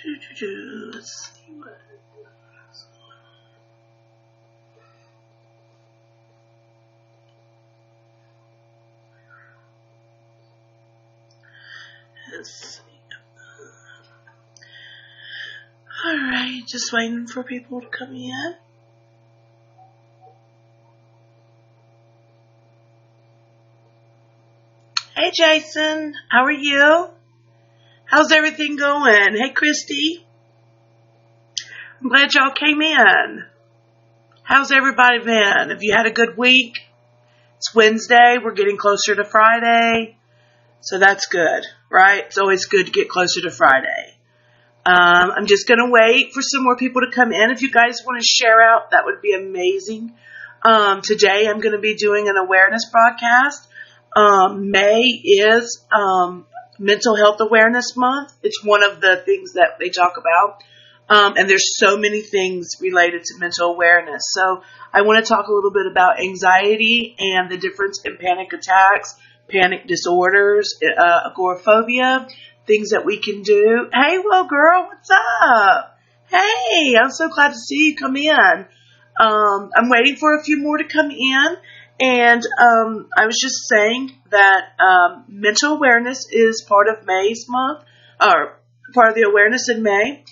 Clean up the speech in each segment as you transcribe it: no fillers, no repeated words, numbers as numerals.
Let's see what. Let's see. Alright, just waiting for people to come in. Hey Jason, how are you? How's everything going? Hey Christy, I'm glad y'all came in. How's everybody been? Have you had a good week? It's Wednesday, we're getting closer to Friday, so that's good, right? It's always good to get closer to Friday. I'm just going to wait for some more people to come in. If you guys want to share out, that would be amazing. Today I'm going to be doing an awareness broadcast. May is Mental Health Awareness Month. It's one of the things that they talk about. And there's so many things related to mental awareness. So I want to talk a little bit about anxiety and the difference in panic attacks, panic disorders, agoraphobia, things that we can do. Hey, well, girl, what's up? Hey, I'm so glad to see you come in. I'm waiting for a few more to come in. And I was just saying that mental awareness is part of May's month, or part of the awareness in May,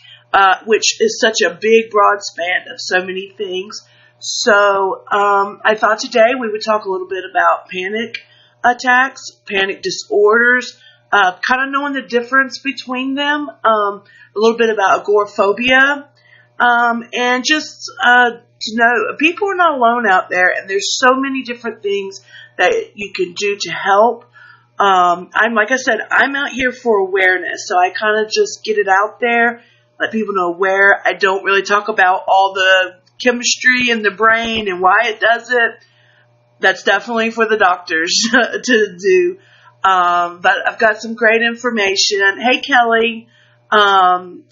which is such a big, broad span of so many things. So I thought today we would talk a little bit about panic attacks, panic disorders, kind of knowing the difference between them, a little bit about agoraphobia, and just to know people are not alone out there, and there's so many different things that you can do to help. Like I said, I'm out here for awareness, so I kind of just get it out there, let people know where. I don't really talk about all the chemistry in the brain and why it does it. That's definitely for the doctors to do. But I've got some great information. Hey, Kelly. And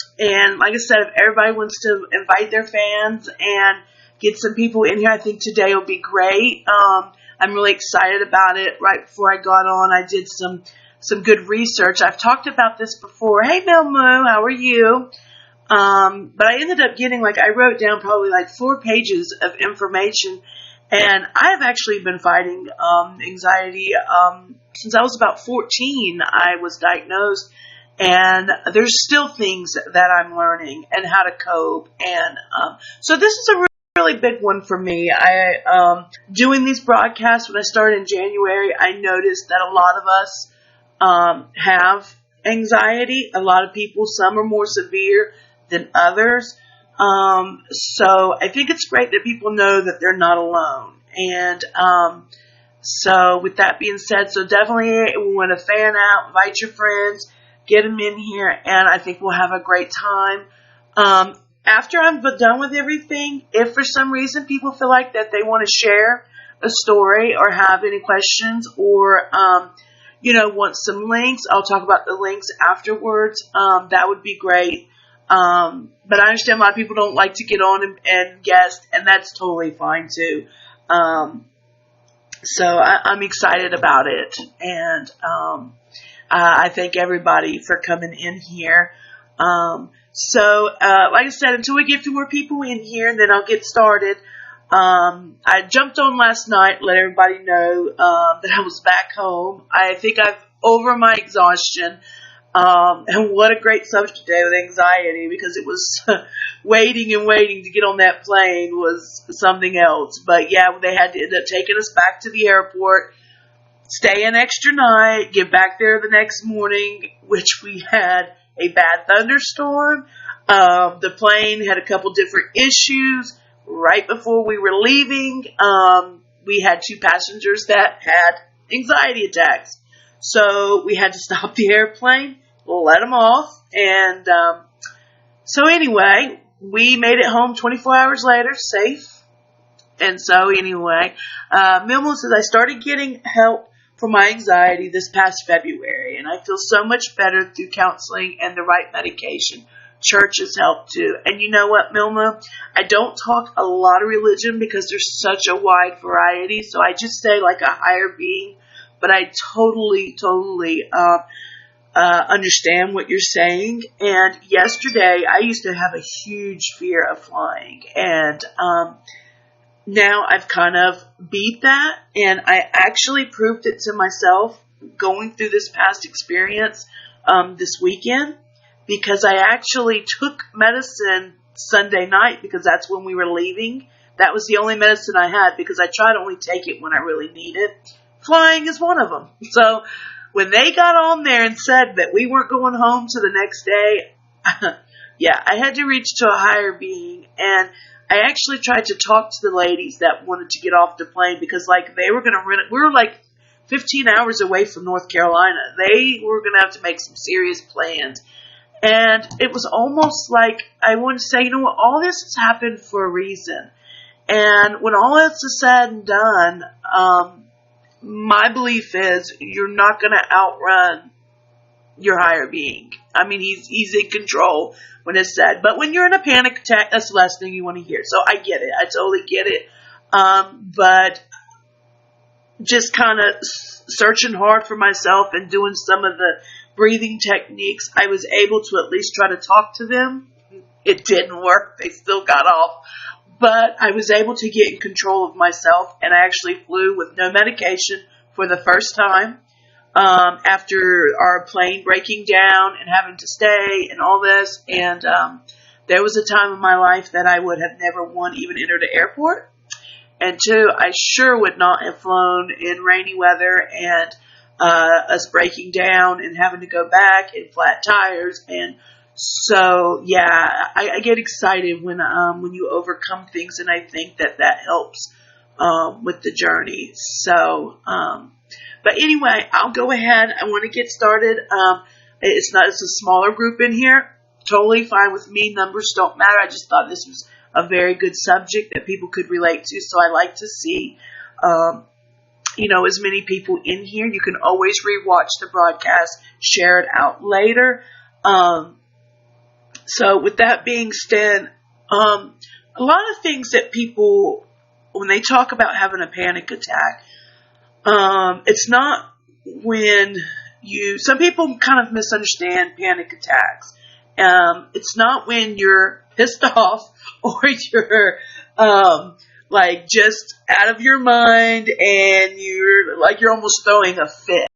like I said, if everybody wants to invite their fans and get some people in here, I think today will be great. I'm really excited about it. Right before I got on, I did some good research. I've talked about this before. Hey, Milmu, how are you? But I ended up getting, I wrote down probably 4 pages of information. And I have actually been fighting anxiety since I was about 14. I was diagnosed, and there's still things that I'm learning and how to cope. And so this is a really big one for me. I doing these broadcasts when I started in January, I noticed that a lot of us have anxiety. A lot of people, some are more severe than others. So I think it's great that people know that they're not alone. And so with that being said, so definitely we want to fan out, invite your friends, get them in here, and I think we'll have a great time. After I'm done with everything, if for some reason people feel like that they want to share a story or have any questions or, want some links, I'll talk about the links afterwards. That would be great. But I understand a lot of people don't like to get on and guest, and that's totally fine too. So I'm excited about it, and I thank everybody for coming in here. So like I said, until we get a few more people in here, then I'll get started. I jumped on last night, let everybody know that I was back home. I think I've over my exhaustion. And what a great subject today with anxiety, because it was waiting to get on that plane was something else. But yeah, they had to end up taking us back to the airport, stay an extra night, get back there the next morning, which we had a bad thunderstorm. The plane had a couple different issues right before we were leaving. We had 2 passengers that had anxiety attacks. So we had to stop the airplane, let them off, and so anyway, we made it home 24 hours later, safe. And so anyway, Milmo says, I started getting help for my anxiety this past February, and I feel so much better through counseling and the right medication. Church has helped too. And you know what, Milma? I don't talk a lot of religion because there's such a wide variety, so I just say like a higher being. But I totally understand what you're saying. And yesterday, I used to have a huge fear of flying, and now I've kind of beat that, and I actually proved it to myself going through this past experience this weekend, because I actually took medicine Sunday night because that's when we were leaving. That was the only medicine I had because I try to only take it when I really need it. Flying is one of them. So when they got on there and said that we weren't going home to the next day, yeah, I had to reach to a higher being, and I actually tried to talk to the ladies that wanted to get off the plane because, like, they were going to rent it. We were like 15 hours away from North Carolina. They were going to have to make some serious plans. And it was almost like I wanted to say, you know what, all this has happened for a reason. And when all this is said and done, my belief is you're not going to outrun your higher being. I mean, he's in control when it's said. But when you're in a panic attack, that's the last thing you want to hear. So I get it. I totally get it. But just kind of searching hard for myself and doing some of the breathing techniques, I was able to at least try to talk to them. It didn't work. They still got off. But I was able to get in control of myself, and I actually flew with no medication for the first time. After our plane breaking down and having to stay and all this. And there was a time in my life that I would have never, one, even entered an airport. And two, I sure would not have flown in rainy weather and us breaking down and having to go back in flat tires. And so, yeah, I get excited when you overcome things, and I think that helps with the journey. So, but anyway, I'll go ahead. I want to get started. It's a smaller group in here. Totally fine with me. Numbers don't matter. I just thought this was a very good subject that people could relate to. So I like to see, as many people in here. You can always rewatch the broadcast, share it out later. So with that being said, a lot of things that people, when they talk about having a panic attack, it's not when some people kind of misunderstand panic attacks. It's not when you're pissed off or you're, like just out of your mind and you're almost throwing a fit.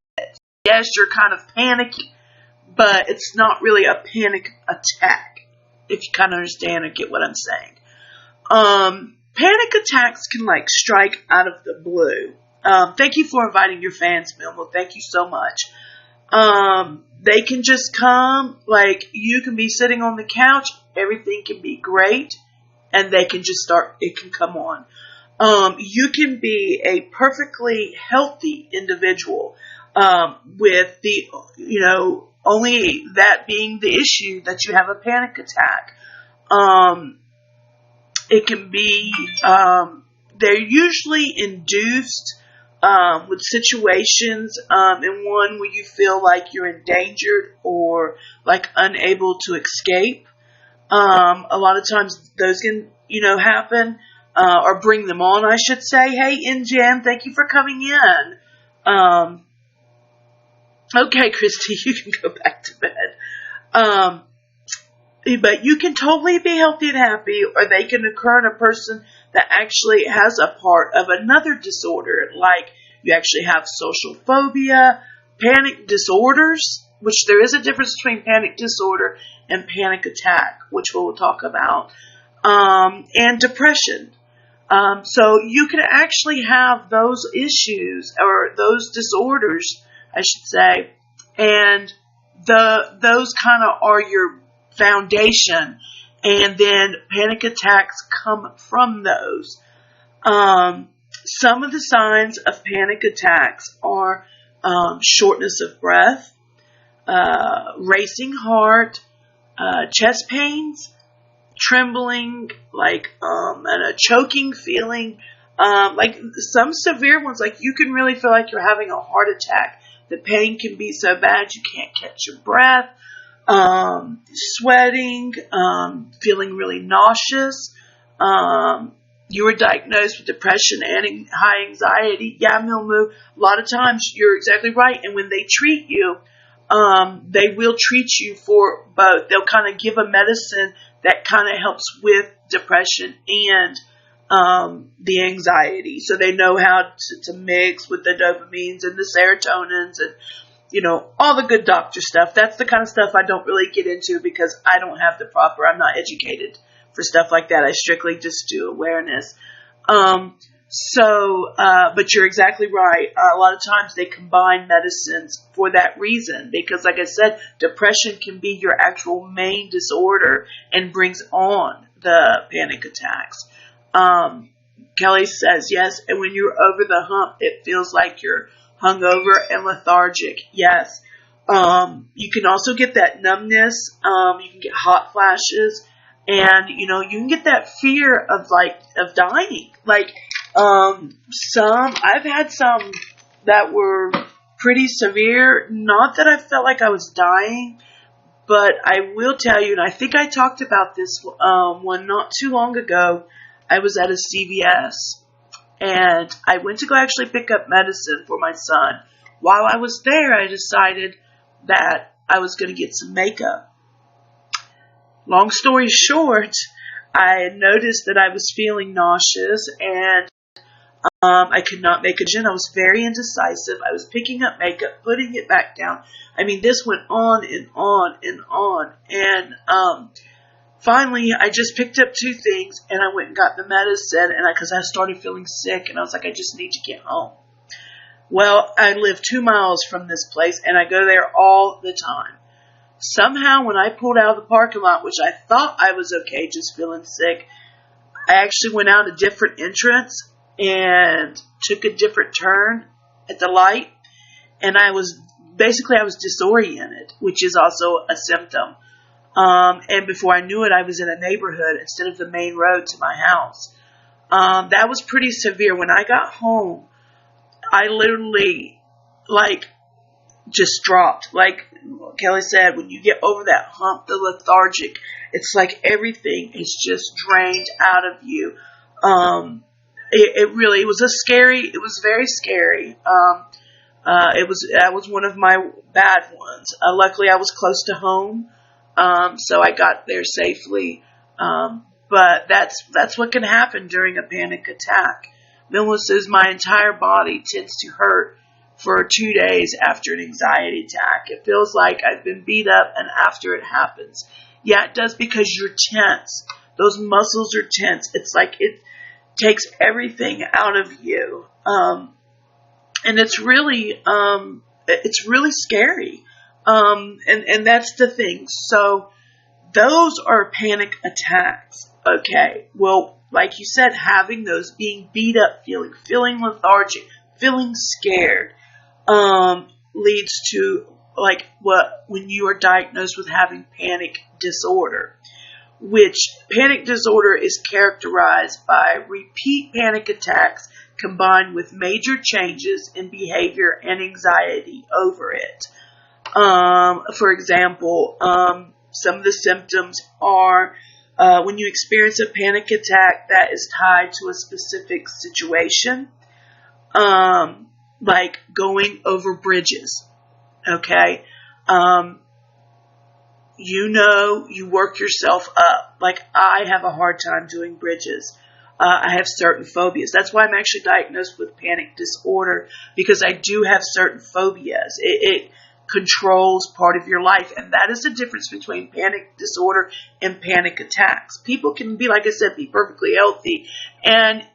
Yes, you're kind of panicking, but it's not really a panic attack, if you kind of understand or get what I'm saying. Panic attacks can like strike out of the blue. Thank you for inviting your fans, Milmo. Thank you so much. They can just come, like you can be sitting on the couch, everything can be great, and they can just it can come on. You can be a perfectly healthy individual, with only that being the issue that you have a panic attack. It can be, they're usually induced with situations, and one where you feel like you're endangered or like unable to escape. A lot of times those can, happen, or bring them on, I should say. Hey, NJam, thank you for coming in. Okay, Christy, you can go back to bed. But you can totally be healthy and happy, or they can occur in a person that actually has a part of another disorder, like you actually have social phobia, panic disorders, which there is a difference between panic disorder and panic attack, which we'll talk about, and depression. So you can actually have those issues or those disorders, I should say, and those kind of are your foundation, and then panic attacks come from those. Some of the signs of panic attacks are shortness of breath, racing heart, chest pains, trembling, and a choking feeling, like some severe ones, like you can really feel like you're having a heart attack. The pain can be so bad you can't catch your breath, sweating, feeling really nauseous. You were diagnosed with depression and high anxiety. Yeah, Milmu, a lot of times you're exactly right. And when they treat you, they will treat you for both. They'll kind of give a medicine that kind of helps with depression and the anxiety. So they know how to mix with the dopamines and the serotonins and, all the good doctor stuff. That's the kind of stuff I don't really get into because I'm not educated for stuff like that. I strictly just do awareness. But you're exactly right. A lot of times they combine medicines for that reason because, like I said, depression can be your actual main disorder and brings on the panic attacks. Kelly says, yes, and when you're over the hump, it feels like you're hungover and lethargic. Yes. You can also get that numbness. You can get hot flashes, and, you can get that fear of dying. I've had some that were pretty severe. Not that I felt like I was dying, but I will tell you, and I think I talked about this one not too long ago. I was at a CVS, and I went to go actually pick up medicine for my son. While I was there, I decided that I was going to get some makeup. Long story short, I noticed that I was feeling nauseous, and I could not make a decision. I was very indecisive. I was picking up makeup, putting it back down. I mean, this went on and on and on. And finally, I just picked up two things, and I went and got the medicine, and because I started feeling sick, and I was like, I just need to get home. Well, I live 2 miles from this place, and I go there all the time. Somehow, when I pulled out of the parking lot, which I thought I was okay, just feeling sick, I actually went out a different entrance and took a different turn at the light, and I was disoriented, which is also a symptom. And before I knew it, I was in a neighborhood instead of the main road to my house. That was pretty severe. When I got home, I literally, just dropped. Like Kelly said, when you get over that hump, the lethargic, it's like everything is just drained out of you. It was very scary. That was one of my bad ones. Luckily I was close to home. So I got there safely. But that's what can happen during a panic attack. Milma says my entire body tends to hurt for 2 days after an anxiety attack. It feels like I've been beat up and after it happens. Yeah, it does because you're tense. Those muscles are tense. It's like it takes everything out of you. And it's really scary. And that's the thing. So those are panic attacks. Okay. Well, like you said, having those, being beat up, feeling lethargic, feeling scared, leads to when you are diagnosed with having panic disorder, which panic disorder is characterized by repeat panic attacks combined with major changes in behavior and anxiety over it. For example, some of the symptoms are when you experience a panic attack that is tied to a specific situation, like going over bridges. Okay. You work yourself up. Like I have a hard time doing bridges. I have certain phobias. That's why I'm actually diagnosed with panic disorder, because I do have certain phobias. It controls part of your life, and that is the difference between panic disorder and panic attacks. People can be, like I said, be perfectly healthy, and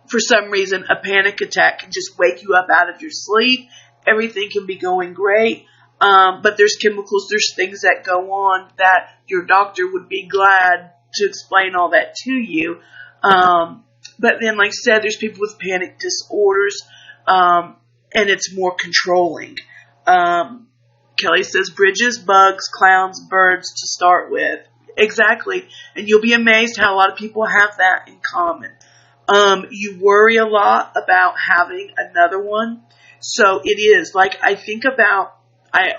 for some reason a panic attack can just wake you up out of your sleep. Everything can be going great, but there's chemicals, there's things that go on that your doctor would be glad to explain all that to you. But then, like I said, there's people with panic disorders, and it's more controlling. Kelly says bridges, bugs, clowns, birds to start with. Exactly. And you'll be amazed how a lot of people have that in common. You worry a lot about having another one. So it is like, I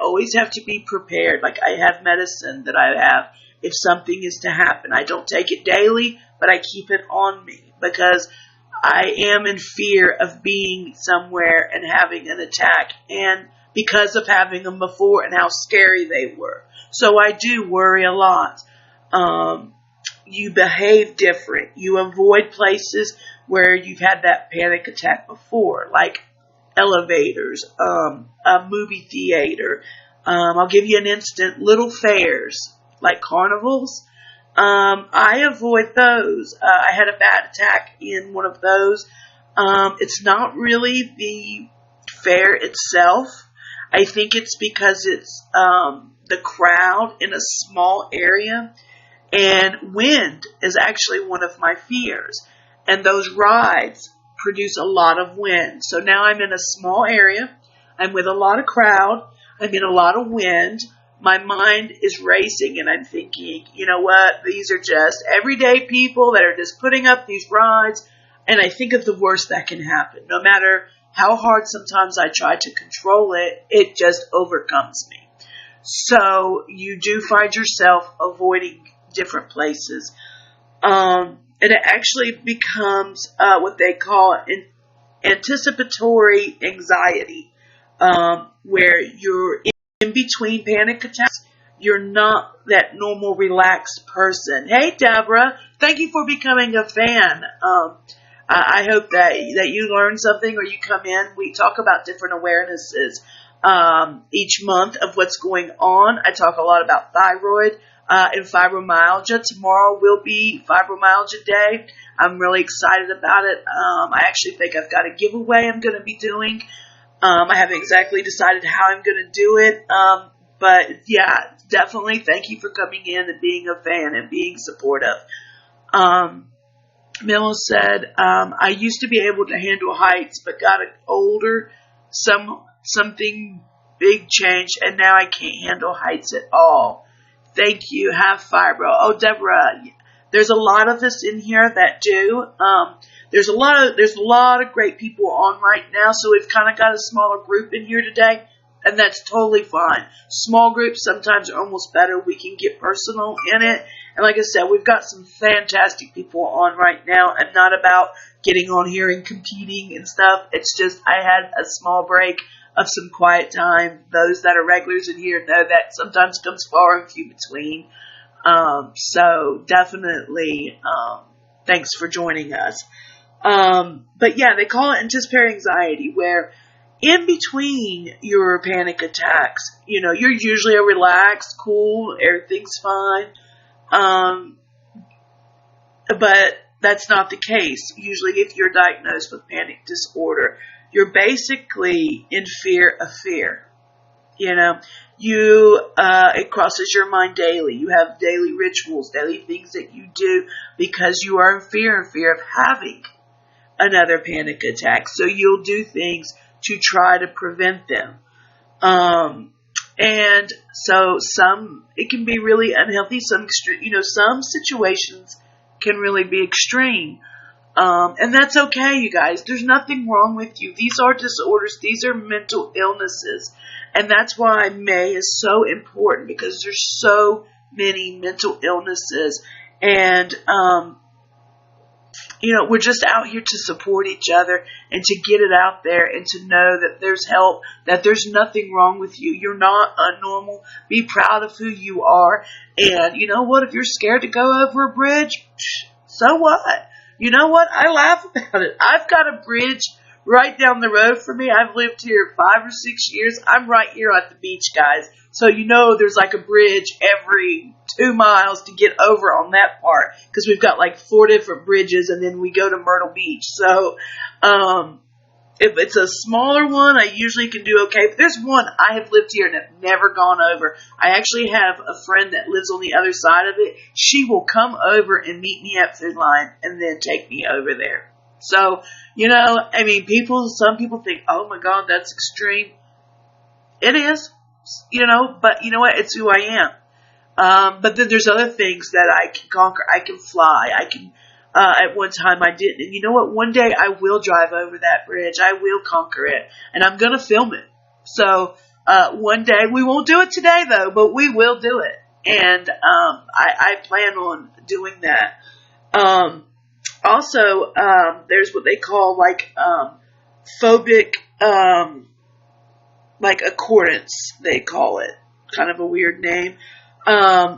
always have to be prepared. Like I have medicine that I have if something is to happen. I don't take it daily, but I keep it on me because I am in fear of being somewhere and having an attack. And because of having them before and how scary they were. So I do worry a lot. You behave different. You avoid places where you've had that panic attack before, like elevators, a movie theater. I'll give you an instant, little fairs, like carnivals. I avoid those. I had a bad attack in one of those. It's not really the fair itself. I think it's because it's the crowd in a small area, and wind is actually one of my fears. And those rides produce a lot of wind. So now I'm in a small area. I'm with a lot of crowd. I'm in a lot of wind. My mind is racing and I'm thinking, you know what? These are just everyday people that are just putting up these rides. And I think of the worst that can happen. No matter how hard sometimes I try to control it, it just overcomes me. So you do find yourself avoiding different places. And it actually becomes what they call anticipatory anxiety, where you're in between panic attacks. You're not that normal, relaxed person. Hey, Deborah, thank you for becoming a fan. I hope that you learn something or you come in. We talk about different awarenesses each month of what's going on. I talk a lot about thyroid and fibromyalgia. Tomorrow will be Fibromyalgia Day. I'm really excited about it. I actually think I've got a giveaway I'm going to be doing. I haven't exactly decided how I'm going to do it. But yeah, definitely thank you for coming in and being a fan and being supportive. Milo said, I used to be able to handle heights, but got older. Something big changed, and now I can't handle heights at all. Thank you. Have fibro. Oh, Deborah, there's a lot of us in here that do. There's a lot of great people on right now, so we've kind of got a smaller group in here today, and that's totally fine. Small groups sometimes are almost better. We can get personal in it. And like I said, we've got some fantastic people on right now. I'm not about getting on here and competing and stuff. It's just I had a small break of some quiet time. Those that are regulars in here know that sometimes comes far and few between. So definitely thanks for joining us. But yeah, they call it anticipatory anxiety, where in between your panic attacks, you're usually a relaxed, cool, everything's fine. But that's not the case. Usually if you're diagnosed with panic disorder, you're basically in fear of fear. It crosses your mind daily. You have daily rituals, daily things that you do because you are in fear of having another panic attack. So you'll do things to try to prevent them. And so it can be really unhealthy. Some situations can really be extreme. And that's okay, you guys. There's nothing wrong with you. These are disorders. These are mental illnesses. And that's why May is so important, because there's so many mental illnesses. And, we're just out here to support each other and to get it out there and to know that there's help, that there's nothing wrong with you. You're not abnormal. Be proud of who you are. And you know what? If you're scared to go over a bridge, so what? You know what? I laugh about it. I've got a bridge right down the road from me. I've lived here 5 or 6 years. I'm right here at the beach, guys. So there's like a bridge every 2 miles to get over on that part, because we've got like 4 different bridges, and then we go to Myrtle Beach. So if it's a smaller one, I usually can do okay. But there's one I have lived here and have never gone over. I actually have a friend that lives on the other side of it. She will come over and meet me at Food Line and then take me over there. So, some people think, oh my God, that's extreme. It is, but you know what? It's who I am. But then there's other things that I can conquer. I can fly. I can, at one time I didn't. And you know what? One day I will drive over that bridge. I will conquer it. And I'm going to film it. So, one day, we won't do it today though, but we will do it. And, I plan on doing that. Also, there's what they call phobic, like accordance, they call it. Kind of a weird name.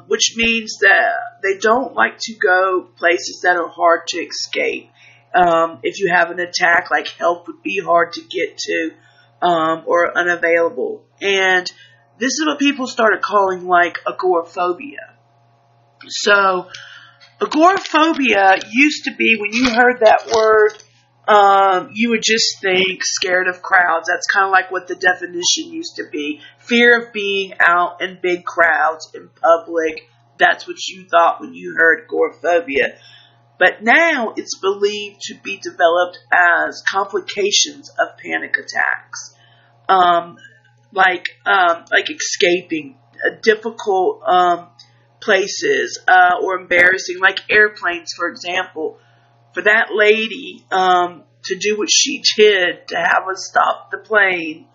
Which means that they don't like to go places that are hard to escape. If you have an attack, like help would be hard to get to, or unavailable. And this is what people started calling like agoraphobia. So, agoraphobia used to be, when you heard that word, you would just think scared of crowds. That's kind of like what the definition used to be. Fear of being out in big crowds in public. That's what you thought when you heard agoraphobia. But now it's believed to be developed as complications of panic attacks. Like escaping difficult places or embarrassing, like airplanes, for example. For that lady to do what she did, to have us stop the plane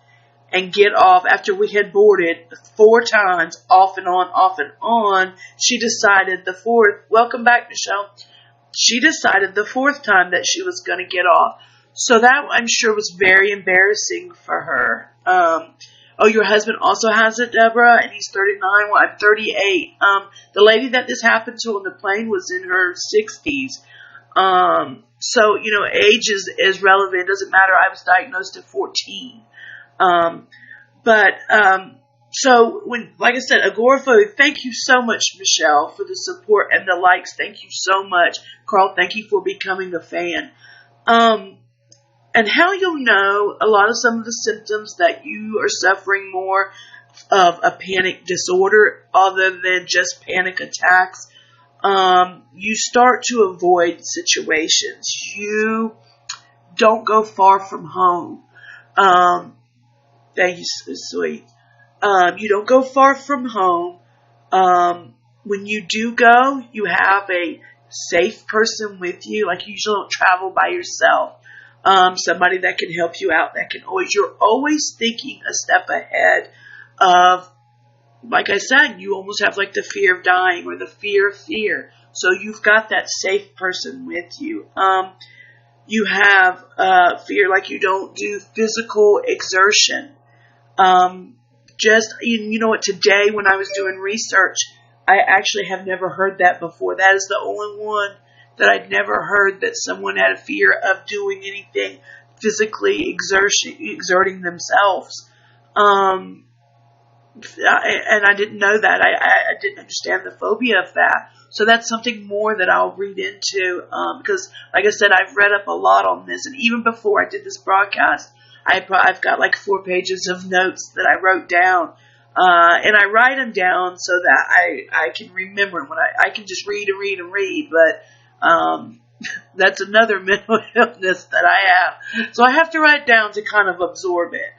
and get off after we had boarded 4 times, off and on, she decided the 4th, welcome back, Michelle, she decided the 4th time that she was going to get off. So that, I'm sure, was very embarrassing for her. Oh, your husband also has it, Deborah, and he's 39. Well, I'm 38. The lady that this happened to on the plane was in her 60s. So, age is relevant. It doesn't matter. I was diagnosed at 14. So when, like I said, agoraphobia, thank you so much, Michelle, for the support and the likes. Thank you so much. Carl, thank you for becoming a fan. And how you'll know a lot of some of the symptoms that you are suffering more of a panic disorder other than just panic attacks. You start to avoid situations. You don't go far from home. Thank you, sweet. You don't go far from home. When you do go, you have a safe person with you. Like, you usually don't travel by yourself. Somebody that can help you out, you're always thinking a step ahead of, like I said, you almost have like the fear of dying or the fear of fear. So you've got that safe person with you. You have fear, like you don't do physical exertion. You know what, today when I was doing research, I actually have never heard that before. That is the only one that I'd never heard, that someone had a fear of doing anything physically exerting themselves. And I didn't know that. I didn't understand the phobia of that. So that's something more that I'll read into, because, like I said, I've read up a lot on this. And even before I did this broadcast, I've got like 4 pages of notes that I wrote down. And I write them down so that I can remember when I can just read and read and read. But that's another mental illness that I have. So I have to write down to kind of absorb it.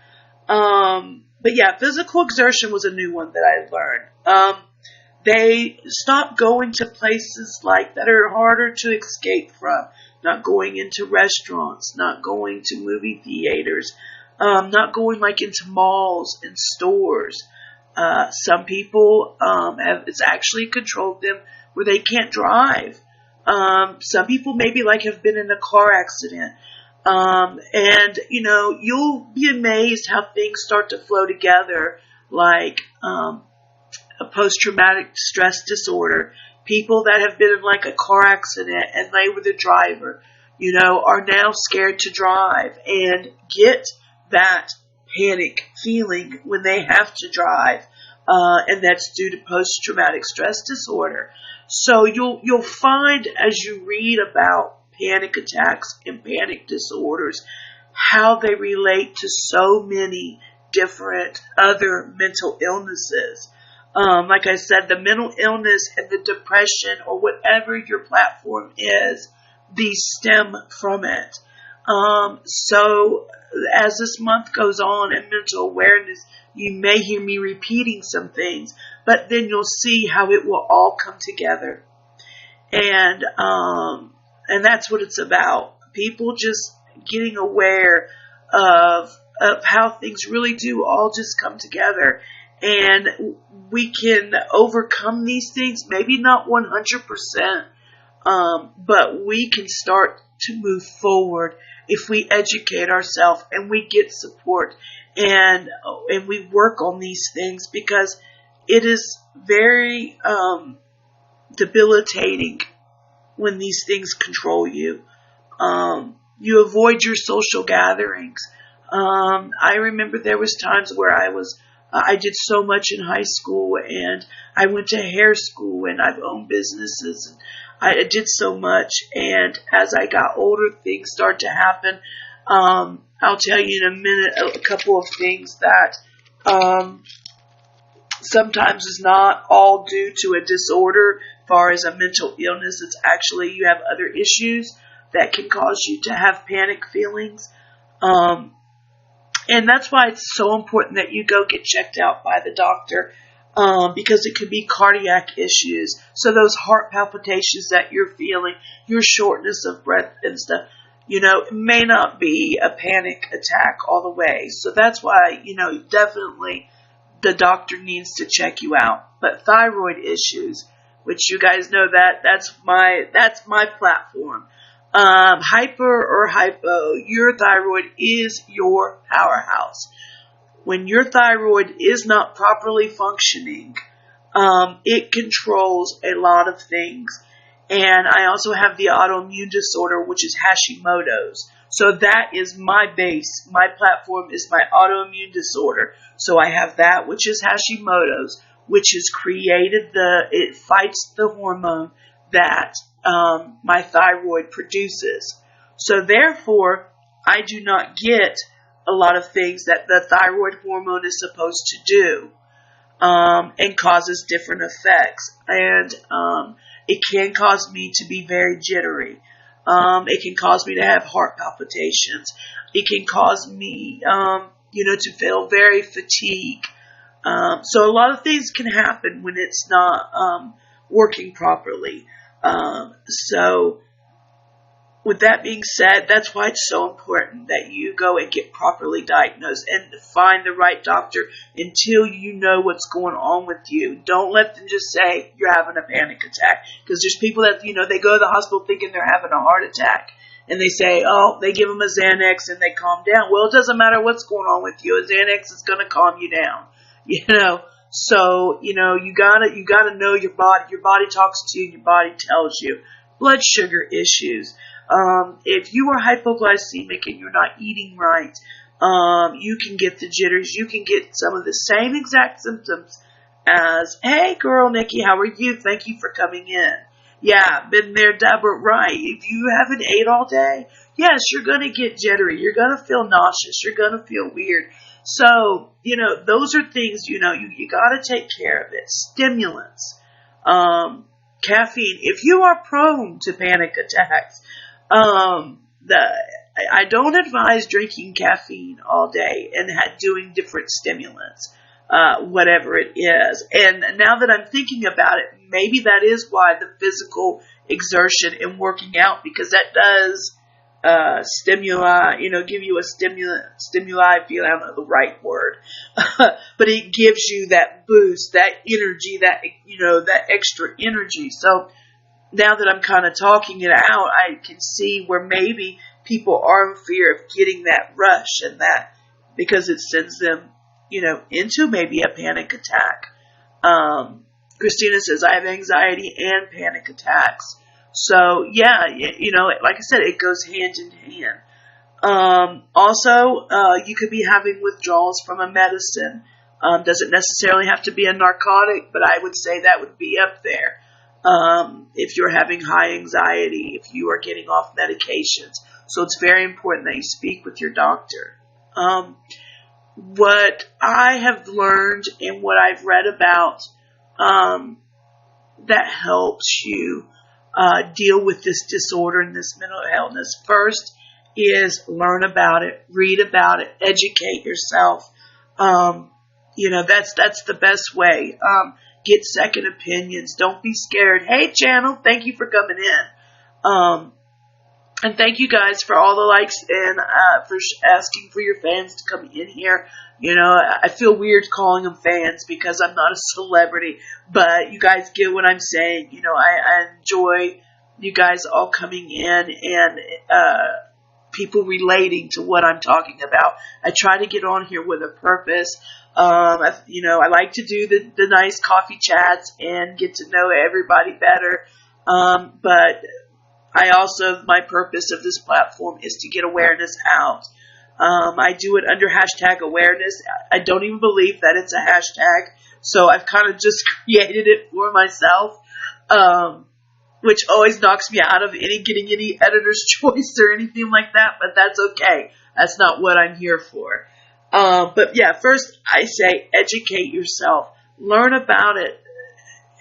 But yeah, physical exertion was a new one that I learned. They stopped going to places like that are harder to escape from. Not going into restaurants, not going to movie theaters, not going like into malls and stores. Some people it's actually controlled them where they can't drive. Some people maybe like have been in a car accident. And you'll be amazed how things start to flow together, like a post-traumatic stress disorder. People that have been in like a car accident and they were the driver, are now scared to drive and get that panic feeling when they have to drive. And that's due to post-traumatic stress disorder. So you'll find, as you read about panic attacks and panic disorders, how they relate to so many different other mental illnesses. Like I said, the mental illness and the depression, or whatever your platform is, these stem from it. So as this month goes on in mental awareness, you may hear me repeating some things, but then you'll see how it will all come together. And that's what it's about. People just getting aware of how things really do all just come together. And we can overcome these things, maybe not 100%, but we can start to move forward if we educate ourselves and we get support and we work on these things because it is very debilitating when these things control you. You avoid your social gatherings. I remember there was times where I did so much in high school, and I went to hair school, and I've owned businesses. And I did so much, and as I got older, things start to happen. I'll tell you in a minute a couple of things that sometimes is not all due to a disorder as far as a mental illness. It's actually you have other issues that can cause you to have panic feelings. And that's why it's so important that you go get checked out by the doctor, because it could be cardiac issues. So those heart palpitations that you're feeling, your shortness of breath and stuff, it may not be a panic attack all the way. So that's why, definitely the doctor needs to check you out. But thyroid issues, which you guys know that's my platform. Hyper or hypo, your thyroid is your powerhouse. When your thyroid is not properly functioning, it controls a lot of things. And I also have the autoimmune disorder, which is Hashimoto's. So that is my base. My platform is my autoimmune disorder. So I have that, which is Hashimoto's, which has created it fights the hormone that my thyroid produces. So therefore, I do not get a lot of things that the thyroid hormone is supposed to do, and causes different effects. And it can cause me to be very jittery. It can cause me to have heart palpitations. It can cause me, to feel very fatigued. So a lot of things can happen when it's not working properly. So with that being said, that's why it's so important that you go and get properly diagnosed and find the right doctor until you know what's going on with you. Don't let them just say you're having a panic attack, because there's people that, they go to the hospital thinking they're having a heart attack, and they say, they give them a Xanax and they calm down. Well, it doesn't matter what's going on with you. A Xanax is going to calm you down, So, you gotta know your body. Your body talks to you, your body tells you. Blood sugar issues. If you are hypoglycemic and you're not eating right, you can get the jitters. You can get some of the same exact symptoms as, hey girl, Nikki, how are you? Thank you for coming in. Yeah, been there, Deborah, right. If you haven't ate all day, yes, you're gonna get jittery. You're gonna feel nauseous. You're gonna feel weird. So, those are things, you gotta take care of it. Stimulants, caffeine. If you are prone to panic attacks, I don't advise drinking caffeine all day and doing different stimulants, whatever it is. And now that I'm thinking about it, maybe that is why the physical exertion and working out, because that does stimuli, give you a stimuli, if you don't know the right word, but it gives you that boost, that energy, that extra energy. So now that I'm kind of talking it out, I can see where maybe people are in fear of getting that rush, and that because it sends them, into maybe a panic attack. Christina says, I have anxiety and panic attacks. So, yeah, like I said, it goes hand in hand. Also, you could be having withdrawals from a medicine. Doesn't necessarily have to be a narcotic, but I would say that would be up there. If you're having high anxiety, if you are getting off medications. So it's very important that you speak with your doctor. What I have learned and what I've read about that helps you deal with this disorder and this mental illness. First is learn about it, read about it, educate yourself. That's the best way. Get second opinions. Don't be scared. Hey, channel, thank you for coming in. And thank you guys for all the likes and for asking for your fans to come in here. I feel weird calling them fans because I'm not a celebrity, but you guys get what I'm saying. I enjoy you guys all coming in and people relating to what I'm talking about. I try to get on here with a purpose. I like to do the nice coffee chats and get to know everybody better. But I also, my purpose of this platform is to get awareness out. I do it under hashtag awareness. I don't even believe that it's a hashtag. So I've kind of just created it for myself, which always knocks me out of getting any editor's choice or anything like that. But that's okay. That's not what I'm here for. But yeah, first I say educate yourself, learn about it,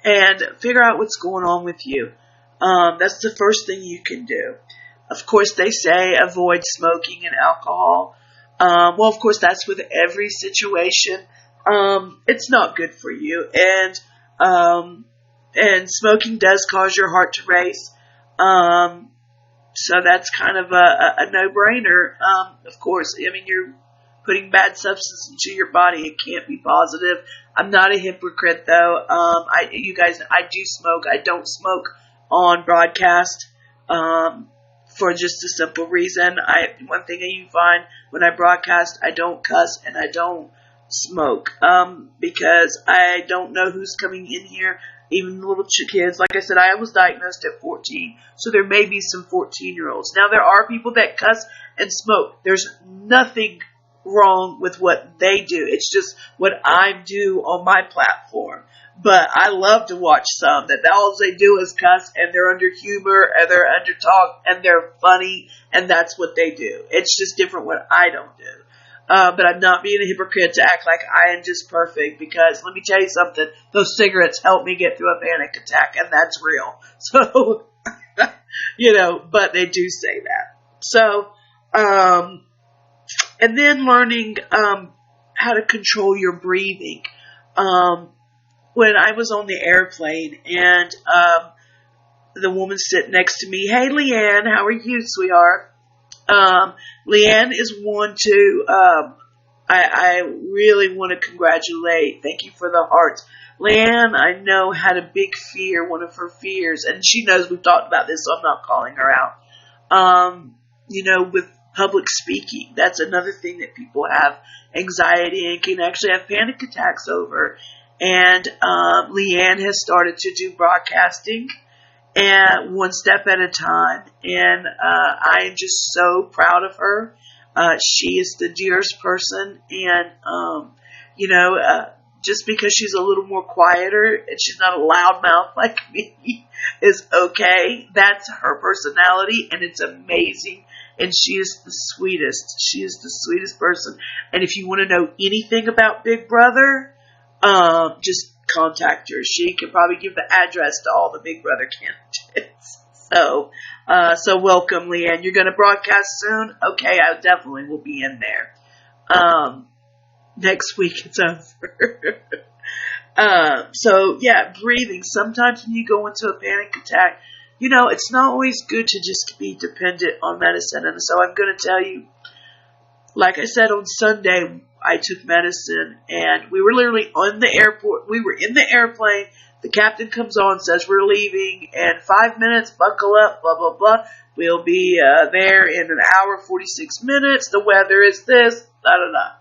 and figure out what's going on with you. That's the first thing you can do. Of course, they say avoid smoking and alcohol. Well, of course, that's with every situation. It's not good for you, and smoking does cause your heart to race. So that's kind of a no-brainer. Of course, I mean, you're putting bad substance into your body. It can't be positive. I'm not a hypocrite, though. I do smoke. I don't smoke on broadcast, for just a simple reason. One thing that you find when I broadcast, I don't cuss and I don't smoke, because I don't know who's coming in here. Even little kids. Like I said, I was diagnosed at 14, so there may be some 14-year-olds. Now, there are people that cuss and smoke. There's nothing wrong with what they do. It's just what I do on my platform. But I love to watch some that all they do is cuss, and they're under humor, and they're under talk, and they're funny, and that's what they do. It's just different what I don't do. But I'm not being a hypocrite to act like I am just perfect, because let me tell you something, those cigarettes help me get through a panic attack, and that's real. So, but they do say that. So, and then learning how to control your breathing. When I was on the airplane and the woman sitting next to me, hey, Leanne, how are you, sweetheart? Leanne is one to, I really want to congratulate. Thank you for the hearts. Leanne, I know, had a big fear, one of her fears, and she knows we've talked about this, so I'm not calling her out. With public speaking, that's another thing that people have anxiety and can actually have panic attacks over. And Leanne has started to do broadcasting, and one step at a time. And I am just so proud of her. She is the dearest person, and just because she's a little more quieter and she's not a loudmouth like me is okay. That's her personality, and it's amazing. And she is the sweetest. She is the sweetest person. And if you want to know anything about Big Brother, just contact her. She can probably give the address to all the Big Brother candidates. So welcome, Leanne. You're going to broadcast soon? Okay, I definitely will be in there. Next week it's over. Breathing. Sometimes when you go into a panic attack, it's not always good to just be dependent on medicine. And so I'm going to tell you, like I said on Sunday, I took medicine, and we were literally on the airport. We were in the airplane. The captain comes on, says we're leaving in 5 minutes. Buckle up, blah, blah, blah. We'll be there in an hour, 46 minutes. The weather is this, da, da, da.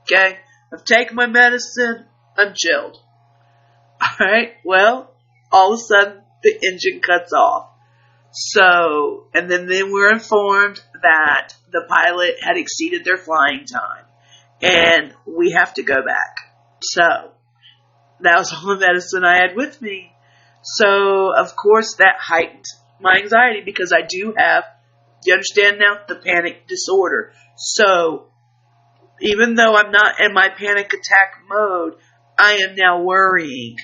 Okay? I've taken my medicine. I'm chilled. All right? Well, all of a sudden, the engine cuts off. So, and then we're informed that the pilot had exceeded their flying time, and we have to go back. So, that was all the medicine I had with me. So, of course, that heightened my anxiety, because I do have, you understand now, the panic disorder. So, even though I'm not in my panic attack mode, I am now worrying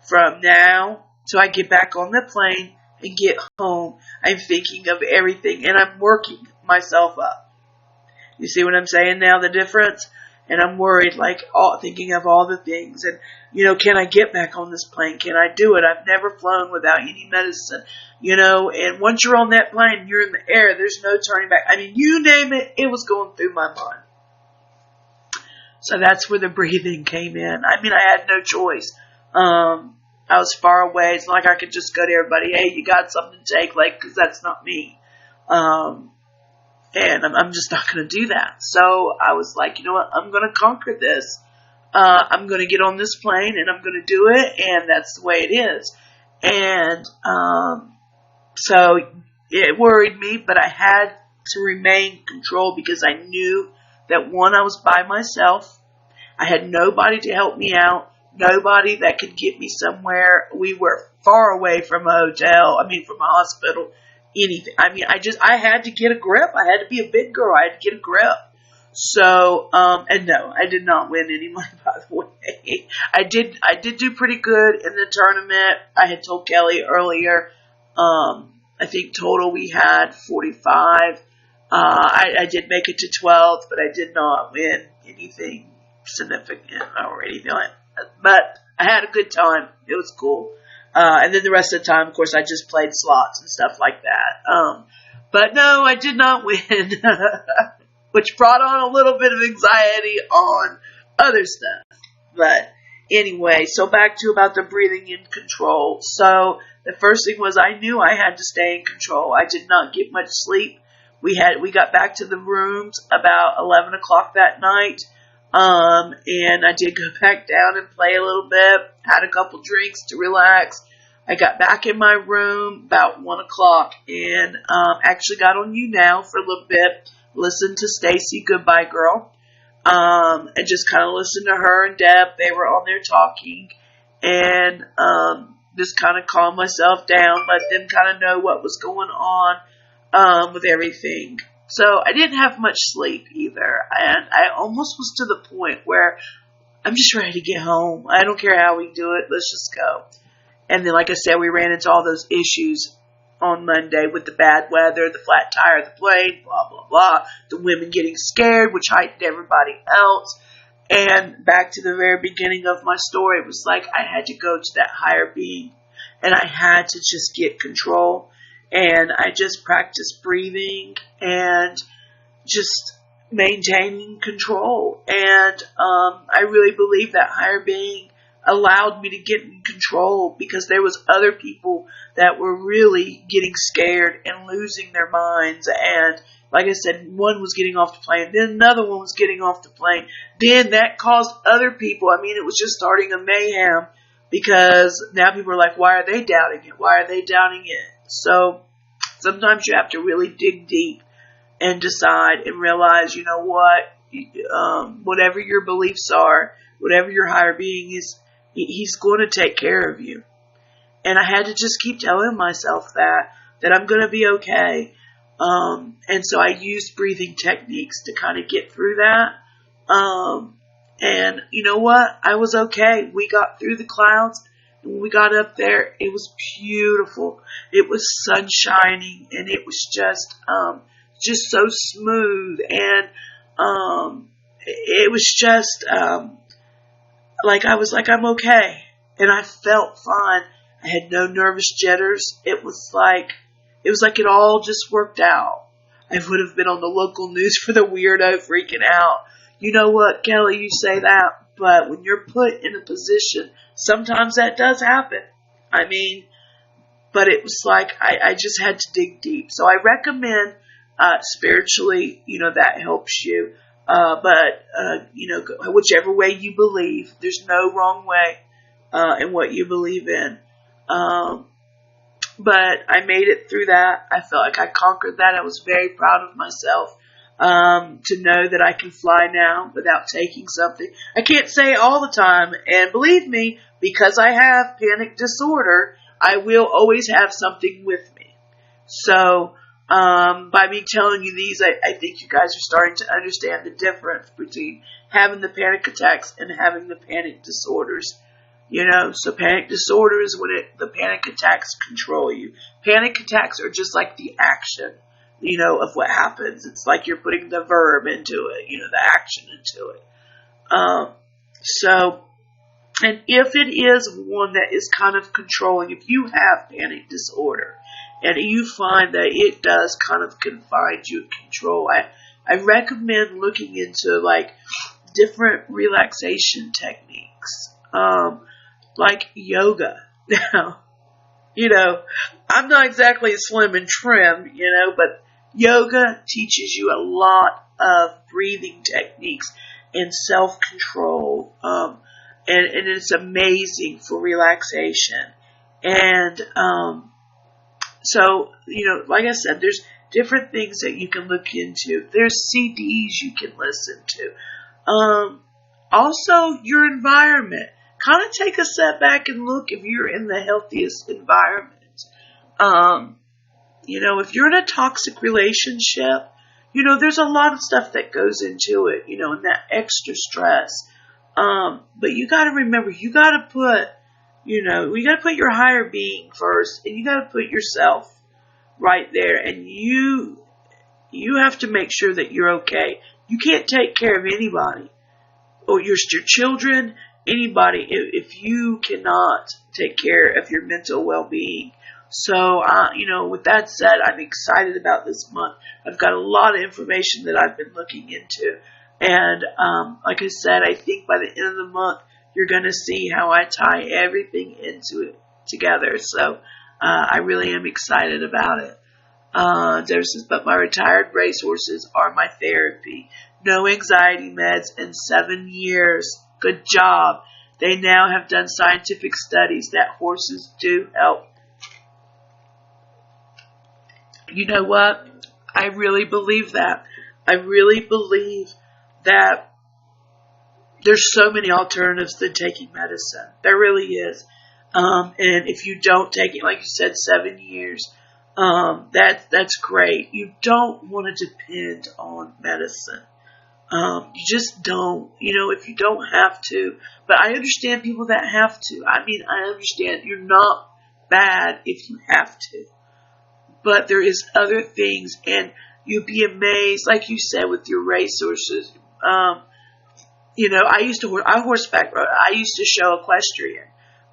from now till I get back on the plane and get home. I'm thinking of everything, and I'm working myself up. You see what I'm saying now, the difference? And I'm worried, thinking of all the things. And, can I get back on this plane? Can I do it? I've never flown without any medicine. And once you're on that plane, you're in the air, there's no turning back. I mean, you name it, it was going through my mind. So that's where the breathing came in. I mean, I had no choice. I was far away. It's not like I could just go to everybody, hey, you got something to take, because that's not me. And I'm just not going to do that. So I was like, you know what? I'm going to conquer this. I'm going to get on this plane and I'm going to do it. And that's the way it is. And so it worried me, but I had to remain in control because I knew that, one, I was by myself. I had nobody to help me out. Nobody that could get me somewhere. We were far away from a hotel. From a hospital. Anything. I had to get a grip. I had to be a big girl. I had to get a grip. So, and no, I did not win any money, by the way. I did do pretty good in the tournament. I had told Kelly earlier, I think total we had 45. I did make it to 12th, but I did not win anything significant or anything like that. But I had a good time. It was cool. And then the rest of the time, of course, I just played slots and stuff like that. But no, I did not win, which brought on a little bit of anxiety on other stuff. But anyway, so back to about the breathing in control. So the first thing was I knew I had to stay in control. I did not get much sleep. We got back to the rooms about 11 o'clock that night. And I did go back down and play a little bit, had a couple drinks to relax. I got back in my room about 1 o'clock and, actually got on YouNow for a little bit, listened to Stacy Goodbye Girl, and just kind of listened to her and Deb. They were on there talking and, just kind of calm myself down, let them kind of know what was going on, with everything. So I didn't have much sleep either, and I almost was to the point where I'm just ready to get home. I don't care how we do it. Let's just go. And then, like I said, we ran into all those issues on Monday with the bad weather, the flat tire of the plane, blah, blah, blah, the women getting scared, which heightened everybody else. And back to the very beginning of my story, it was like I had to go to that higher being, and I had to just get control. And I just practiced breathing and just maintaining control. And I really believe that higher being allowed me to get in control because there was other people that were really getting scared and losing their minds. And like I said, one was getting off the plane, then another one was getting off the plane. Then that caused other people, it was just starting a mayhem because now people are like, why are they doubting it? Why are they doubting it? So sometimes you have to really dig deep and decide and realize, you know what, whatever your beliefs are, whatever your higher being is, he's going to take care of you. And I had to just keep telling myself that I'm going to be okay. And so I used breathing techniques to kind of get through that. And you know what? I was okay. We got through the clouds. When we got up there, it was beautiful. It was sun shining, and it was just so smooth. And it was just like I was like, I'm okay, and I felt fine. I had no nervous jitters. It was like it all just worked out. I would have been on the local news for the weirdo freaking out. You know what, Kelly? You say that, but when you're put in a position, sometimes that does happen. But it was like I just had to dig deep. So I recommend spiritually, that helps you. But whichever way you believe, there's no wrong way in what you believe in. But I made it through that. I felt like I conquered that. I was very proud of myself. To know that I can fly now without taking something. I can't say all the time, and believe me, because I have panic disorder, I will always have something with me. So, by me telling you these, I think you guys are starting to understand the difference between having the panic attacks and having the panic disorders. So panic disorder is when the panic attacks control you. Panic attacks are just like the action, of what happens. It's like you're putting the verb into it, the action into it. And if it is one that is kind of controlling, if you have panic disorder and you find that it does kind of confine you and control, I recommend looking into like different relaxation techniques, like yoga. Now, I'm not exactly slim and trim, but Yoga teaches you a lot of breathing techniques and self-control, and it's amazing for relaxation. And so, like I said, there's different things that you can look into. There's CDs you can listen to. Also, your environment. Kind of take a step back and look if you're in the healthiest environment. If you're in a toxic relationship, there's a lot of stuff that goes into it, and that extra stress. But you got to remember, you got to put your higher being first, and you got to put yourself right there, and you have to make sure that you're okay. You can't take care of anybody, or your children, anybody, if you cannot take care of your mental well-being. So, with that said, I'm excited about this month. I've got a lot of information that I've been looking into. And, like I said, I think by the end of the month, you're going to see how I tie everything into it together. So, I really am excited about it. Deborah says, but my retired racehorses are my therapy. No anxiety meds in 7 years. Good job. They now have done scientific studies that horses do help. You know what? I really believe that. I really believe that there's so many alternatives than taking medicine. There really is. And if you don't take it, like you said, 7 years, that's great. You don't want to depend on medicine. You just don't, if you don't have to. But I understand people that have to. I understand you're not bad if you have to. But there is other things, and you'd be amazed, like you said, with your racehorses. I horseback rode. I used to show equestrian.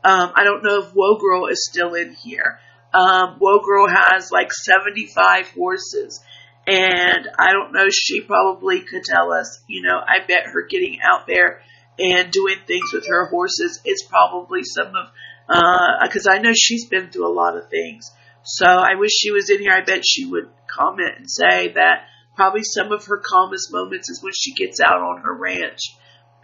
I don't know if Woe Girl is still in here. Woe Girl has like 75 horses. And I don't know, she probably could tell us, I bet her getting out there and doing things with her horses is probably some of, because I know she's been through a lot of things. So I wish she was in here. I bet she would comment and say that probably some of her calmest moments is when she gets out on her ranch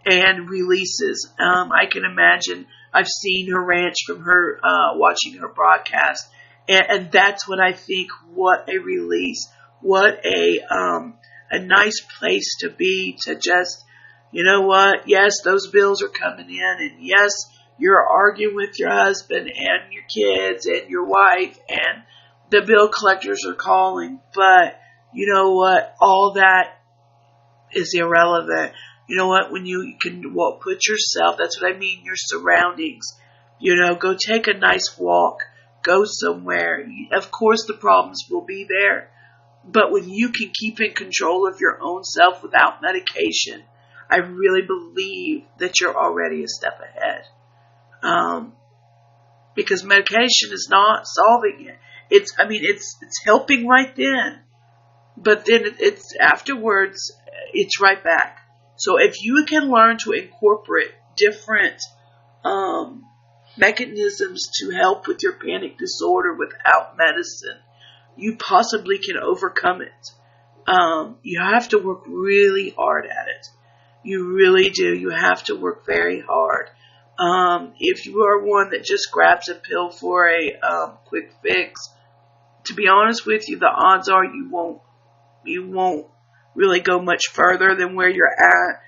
and releases. I can imagine, I've seen her ranch from her, watching her broadcast. And that's what I think, what a release. What a nice place to be, to just, yes, those bills are coming in, and yes, you're arguing with your husband and your kids and your wife, and the bill collectors are calling, but you know what, all that is irrelevant. You know what, when you can put yourself, that's what I mean, your surroundings, go take a nice walk, go somewhere. Of course the problems will be there. But when you can keep in control of your own self without medication, I really believe that you're already a step ahead. Because medication is not solving it. It's helping right then. But then it's afterwards, it's right back. So if you can learn to incorporate different mechanisms to help with your panic disorder without medicine, you possibly can overcome it. You have to work really hard at it. You really do. You have to work very hard. If you are one that just grabs a pill for a quick fix, to be honest with you, the odds are you won't really go much further than where you're at.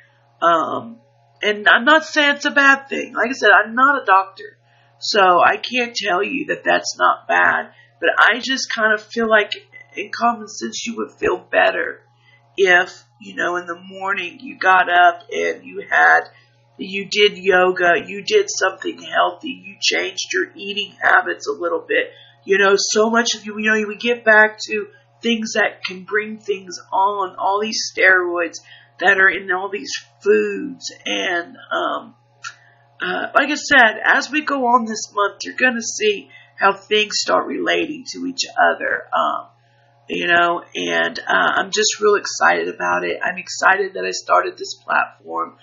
And I'm not saying it's a bad thing. Like I said, I'm not a doctor, so I can't tell you that that's not bad. But I just kind of feel like, in common sense, you would feel better if, in the morning you got up and you did yoga, you did something healthy, you changed your eating habits a little bit. So much of you, we get back to things that can bring things on, all these steroids that are in all these foods. And, like I said, as we go on this month, you're going to see how things start relating to each other, and I'm just real excited about it. I'm excited that I started this platform.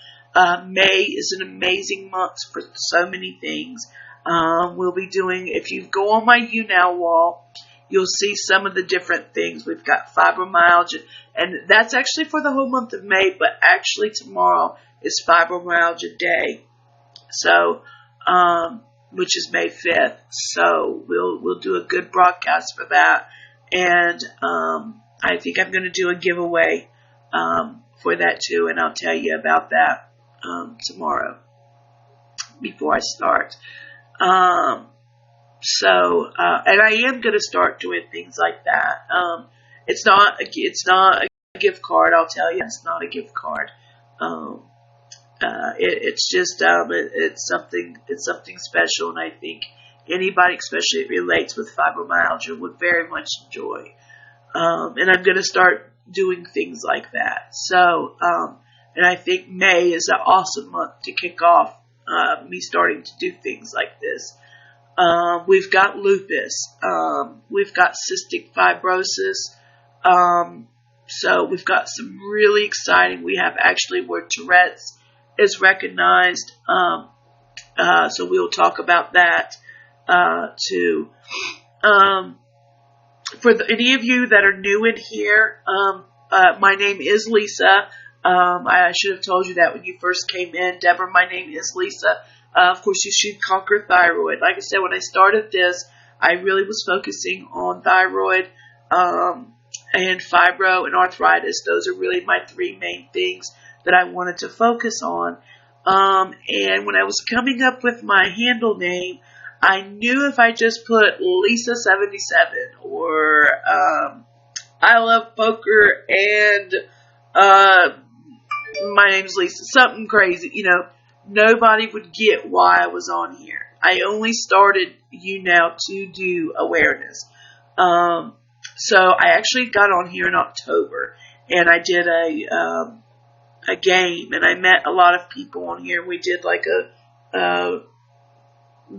May is an amazing month for so many things. We'll be doing, if you go on my YouNow wall, you'll see some of the different things. We've got fibromyalgia, and that's actually for the whole month of May, but actually tomorrow is Fibromyalgia Day. So, which is May 5th. So we'll do a good broadcast for that. And, I think I'm going to do a giveaway, for that too. And I'll tell you about that, tomorrow before I start. And I am going to start doing things like that. It's not a gift card. I'll tell you, it's not a gift card. It's just, it's something special, and I think anybody, especially if it relates with fibromyalgia, would very much enjoy. And I'm going to start doing things like that. So, and I think May is an awesome month to kick off, me starting to do things like this. We've got lupus. We've got cystic fibrosis. So we've got some really exciting, we have actually where Tourette's is recognized. So we'll talk about that, too. For any of you that are new in here, my name is Lisa. I should have told you that when you first came in. Deborah, my name is Lisa. Of course, you should conquer thyroid. Like I said, when I started this, I really was focusing on thyroid, and fibro and arthritis. Those are really my three main things that I wanted to focus on. And when I was coming up with my handle name, I knew if I just put Lisa77 or I love poker and my name's Lisa, something crazy, nobody would get why I was on here. I only started YouNow to do awareness. So I actually got on here in October, and I did a game, and I met a lot of people on here. We did like a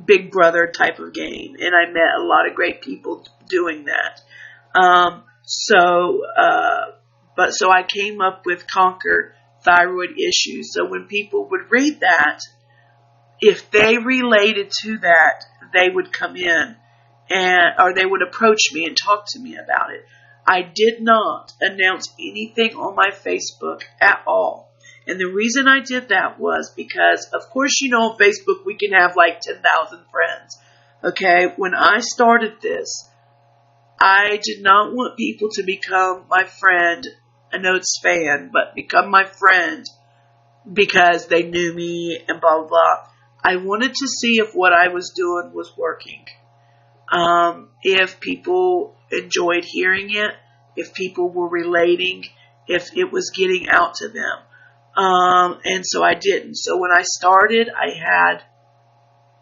Big Brother type of game, and I met a lot of great people doing that. So I came up with Conquer Thyroid Issues. So when people would read that, if they related to that, they would come in or they would approach me and talk to me about it. I did not announce anything on my Facebook at all. And the reason I did that was because, of course, on Facebook we can have like 10,000 friends. Okay, when I started this, I did not want people to become my friend, a Notes fan, but become my friend because they knew me and blah, blah, blah. I wanted to see if what I was doing was working. If people enjoyed hearing it, if people were relating, if it was getting out to them. And so I didn't. So when I started, I had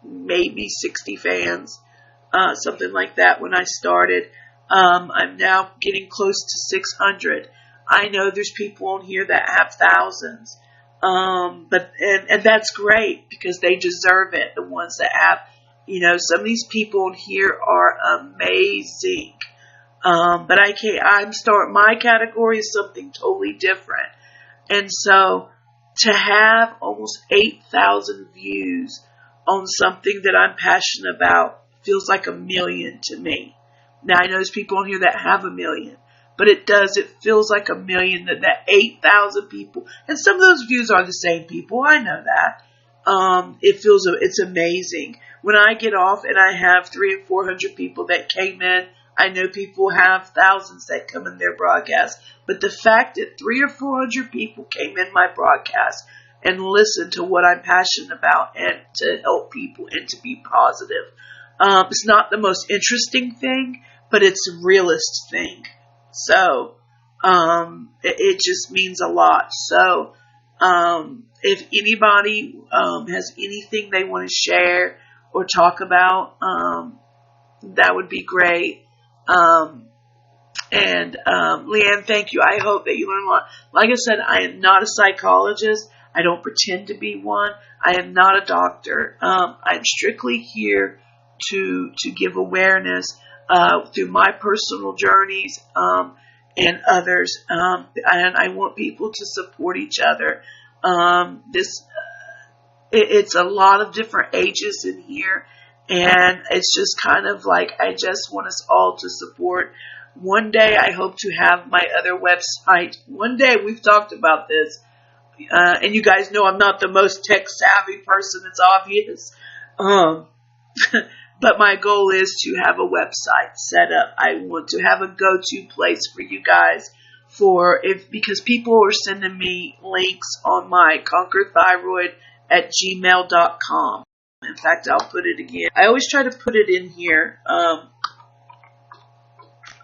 maybe 60 fans, something like that when I started. I'm now getting close to 600. I know there's people on here that have thousands. But that's great because they deserve it. The ones that have, some of these people on here are amazing. But my category is something totally different. And so to have almost 8,000 views on something that I'm passionate about feels like 1 million to me. Now I know there's people on here that have 1 million, but it feels like 1 million that 8,000 people, and some of those views are the same people. I know that. It's amazing. When I get off and I have 300 and 400 people that came in, I know people have thousands that come in their broadcast, but the fact that 300 or 400 people came in my broadcast and listened to what I'm passionate about and to help people and to be positive, it's not the most interesting thing, but it's the realest thing. So, it just means a lot. So, if anybody, has anything they want to share or talk about, that would be great. Leanne, thank you. I hope that you learn a lot. Like I said, I am not a psychologist. I don't pretend to be one. I am not a doctor. I'm strictly here to give awareness, through my personal journeys, and others. And I want people to support each other. It's a lot of different ages in here. And it's just kind of like, I just want us all to support. One day I hope to have my other website. One day, we've talked about this. And you guys know I'm not the most tech savvy person, it's obvious. But my goal is to have a website set up. I want to have a go-to place for you guys because people are sending me links on my conquerthyroid@gmail.com. In fact, I'll put it again. I always try to put it in here,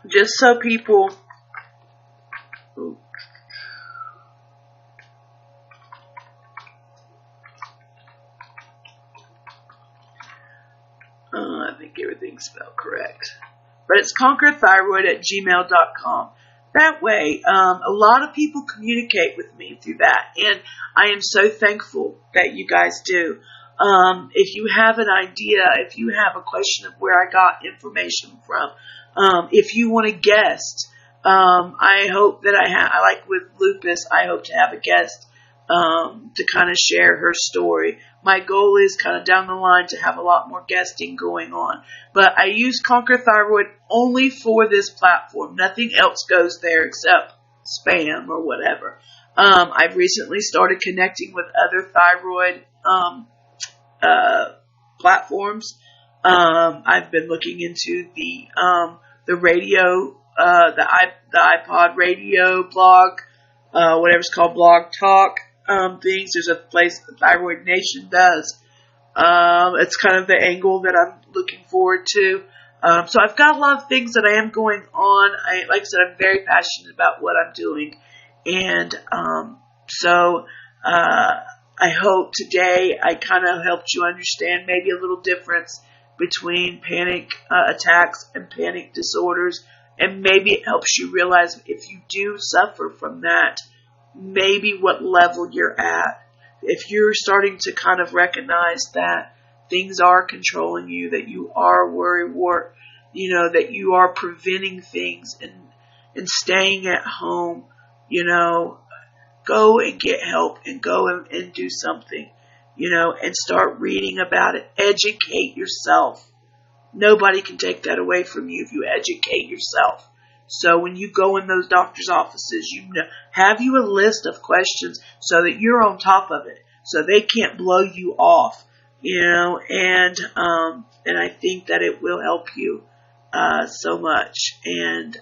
just so people. I think everything's spelled correct. But it's conquerthyroid@gmail.com. That way, a lot of people communicate with me through that. And I am so thankful that you guys do. If you have an idea, if you have a question of where I got information from, if you want a guest, I hope that I like with Lupus, I hope to have a guest to kind of share her story. My goal is kind of down the line to have a lot more guesting going on. But I use Conquer Thyroid only for this platform. Nothing else goes there except spam or whatever. I've recently started connecting with other thyroid platforms. I've been looking into the radio, the iPod radio blog, whatever's called Blog Talk. Things. There's a place the Thyroid Nation does. It's kind of the angle that I'm looking forward to. So I've got a lot of things that I am going on. Like I said, I'm very passionate about what I'm doing. And so I hope today I kind of helped you understand maybe a little difference between panic attacks and panic disorders. And maybe it helps you realize if you do suffer from that, maybe what level you're at. If you're starting to kind of recognize that things are controlling you, that you are worrywart, that you are preventing things and staying at home, go and get help and go and do something, and start reading about it. Educate yourself. Nobody can take that away from you if you educate yourself. So when you go in those doctor's offices, have you a list of questions so that you're on top of it, so they can't blow you off, and I think that it will help you so much. And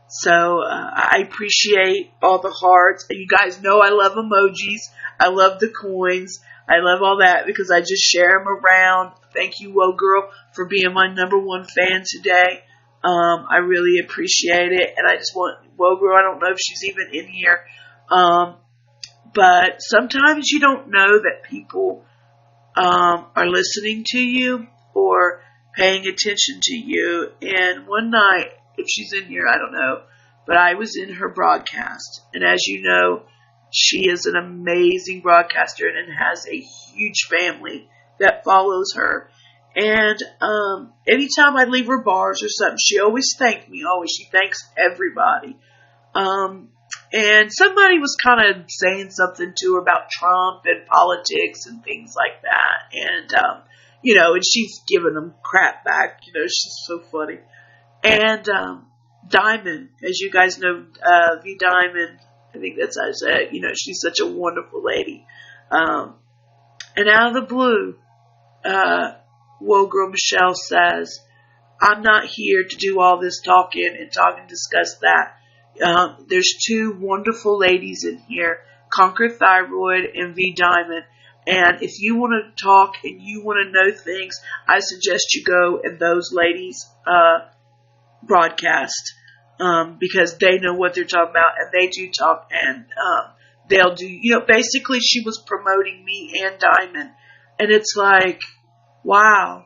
so I appreciate all the hearts. You guys know I love emojis. I love the coins. I love all that because I just share them around. Thank you, Whoa Girl, for being my #1 fan today. I really appreciate it. And I just want, Whoa Girl, I don't know if she's even in here. But sometimes you don't know that people are listening to you or paying attention to you. And one night, if she's in here, I don't know, but I was in her broadcast. And as you know, she is an amazing broadcaster and has a huge family that follows her. And anytime I leave her bars or something, she always thanks me. Always, she thanks everybody. And somebody was kind of saying something to her about Trump and politics and things like that. And and she's giving them crap back. She's so funny. And Diamond, as you guys know, V Diamond, I think that's how I said it. She's such a wonderful lady. And out of the blue, Whoa Girl Michelle says, I'm not here to do all this talking and discuss that. There's 2 wonderful ladies in here, Conquer Thyroid and V Diamond. And if you want to talk and you want to know things, I suggest you go in those ladies' broadcast, because they know what they're talking about and they do talk, and they'll do, basically she was promoting me and Diamond, and it's like, wow,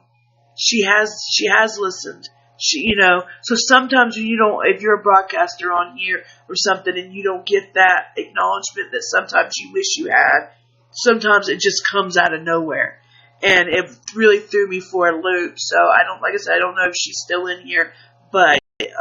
she has listened. So sometimes when if you're a broadcaster on here or something and you don't get that acknowledgement that sometimes you wish you had, sometimes it just comes out of nowhere. And it really threw me for a loop. So I don't know if she's still in here, but if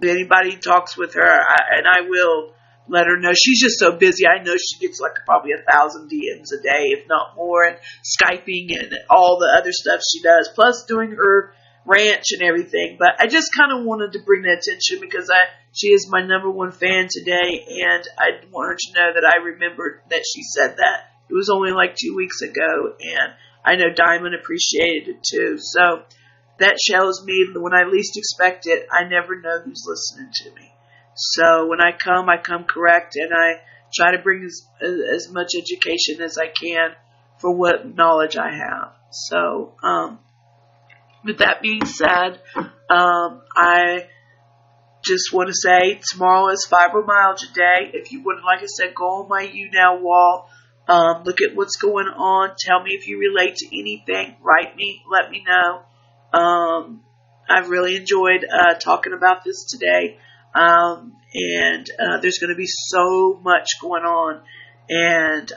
anybody talks with her, and I will let her know. She's just so busy. I know she gets like probably 1,000 DMs a day, if not more, and Skyping and all the other stuff she does, plus doing her ranch and everything. But I just kind of wanted to bring that attention because she is my #1 fan today, and I want her to know that I remembered that she said that. It was only like 2 weeks ago, and I know Diamond appreciated it too. So that shows me that when I least expect it, I never know who's listening to me. So when I come correct, and I try to bring as much education as I can for what knowledge I have. So, with that being said, I just want to say tomorrow is Fibromyalgia Day. If you would, like I said, go on my You Now wall. Look at what's going on. Tell me if you relate to anything. Write me. Let me know. I've really enjoyed talking about this today. And there's going to be so much going on. And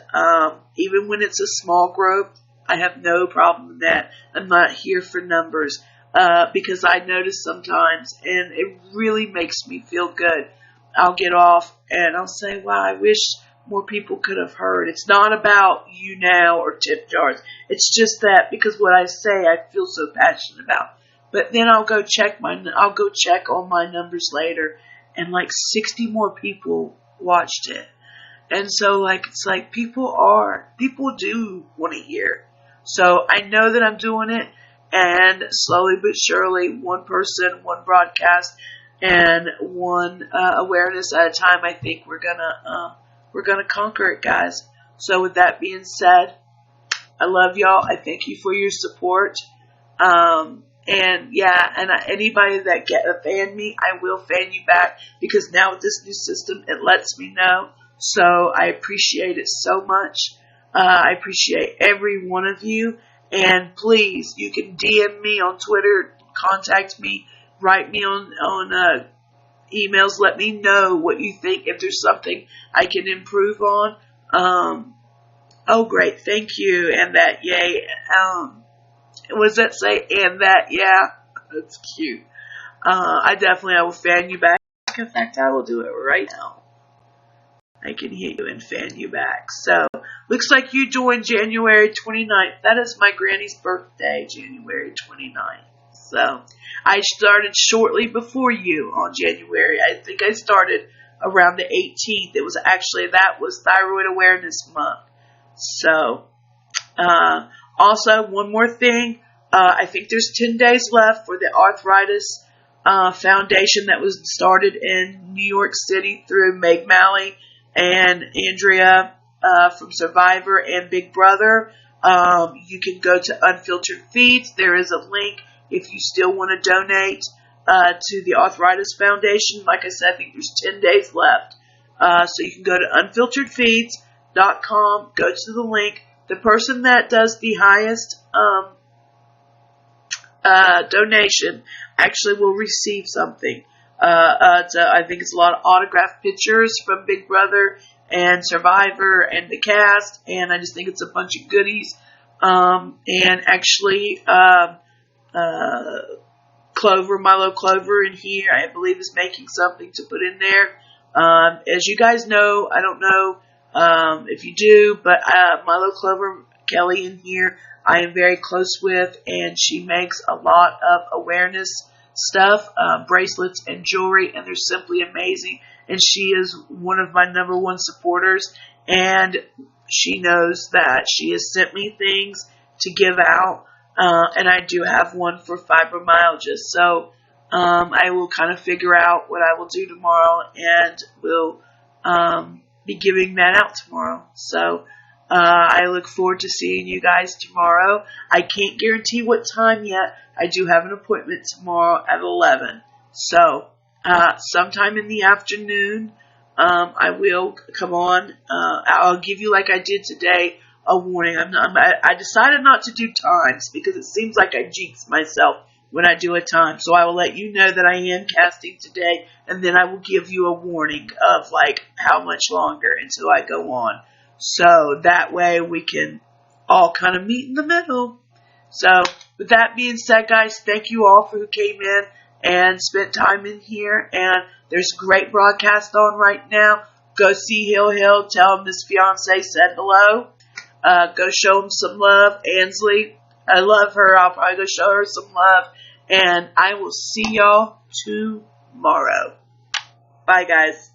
even when it's a small group, I have no problem with that. I'm not here for numbers because I notice sometimes, and it really makes me feel good. I'll get off and I'll say, wow, I wish more people could have heard. It's not about You Now or tip jars. It's just that because what I say, I feel so passionate about. But then I'll go check on my numbers later, and like 60 more people watched it. And so it's like people do want to hear. So I know that I'm doing it, and slowly but surely, one person, one broadcast, and one awareness at a time, I think we're gonna conquer it, guys. So with that being said, I love y'all. I thank you for your support. And anybody that fan me, I will fan you back, because now with this new system, it lets me know. So I appreciate it so much. I appreciate every one of you. And please, you can DM me on Twitter, contact me, write me on emails. Let me know what you think. If there's something I can improve on. Oh, great. Thank you. And that, yay. What does that say? And that, yeah. That's cute. I will fan you back. In fact, I will do it right now. I can hear you and fan you back. So, looks like you joined January 29th. That is my granny's birthday, January 29th. So, I started shortly before you on January. I think I started around the 18th. That was Thyroid Awareness Month. So, also, one more thing. I think there's 10 days left for the Arthritis Foundation that was started in New York City through Meg Malley and Andrea from Survivor and Big Brother. You can go to Unfiltered Feeds. There is a link if you still want to donate to the Arthritis Foundation. Like I said, I think there's 10 days left. So you can go to unfilteredfeeds.com, go to the link. The person that does the highest donation actually will receive something. I think it's a lot of autographed pictures from Big Brother and Survivor and the cast, and I just think it's a bunch of goodies. And actually, Milo Clover in here, I believe, is making something to put in there. As you guys know, I don't know if you do, but Milo Clover Kelly in here, I am very close with, and she makes a lot of awareness stuff, bracelets and jewelry, and they're simply amazing. And she is one of my #1 supporters, and she knows that she has sent me things to give out, and I do have one for fibromyalgia. So I will kind of figure out what I will do tomorrow, and will be giving that out tomorrow. So I look forward to seeing you guys tomorrow. I can't guarantee what time yet. I do have an appointment tomorrow at 11. So sometime in the afternoon, I will come on. I'll give you, like I did today, a warning. I decided not to do times because it seems like I jinx myself when I do a time. So I will let you know that I am casting today, and then I will give you a warning of like how much longer until I go on. So that way we can all kind of meet in the middle. So with that being said, guys, thank you all for who came in and spent time in here. And there's a great broadcast on right now. Go see Hill. Tell him his fiance said hello. Go show him some love. Ansley, I love her. I'll probably go show her some love. And I will see y'all tomorrow. Bye, guys.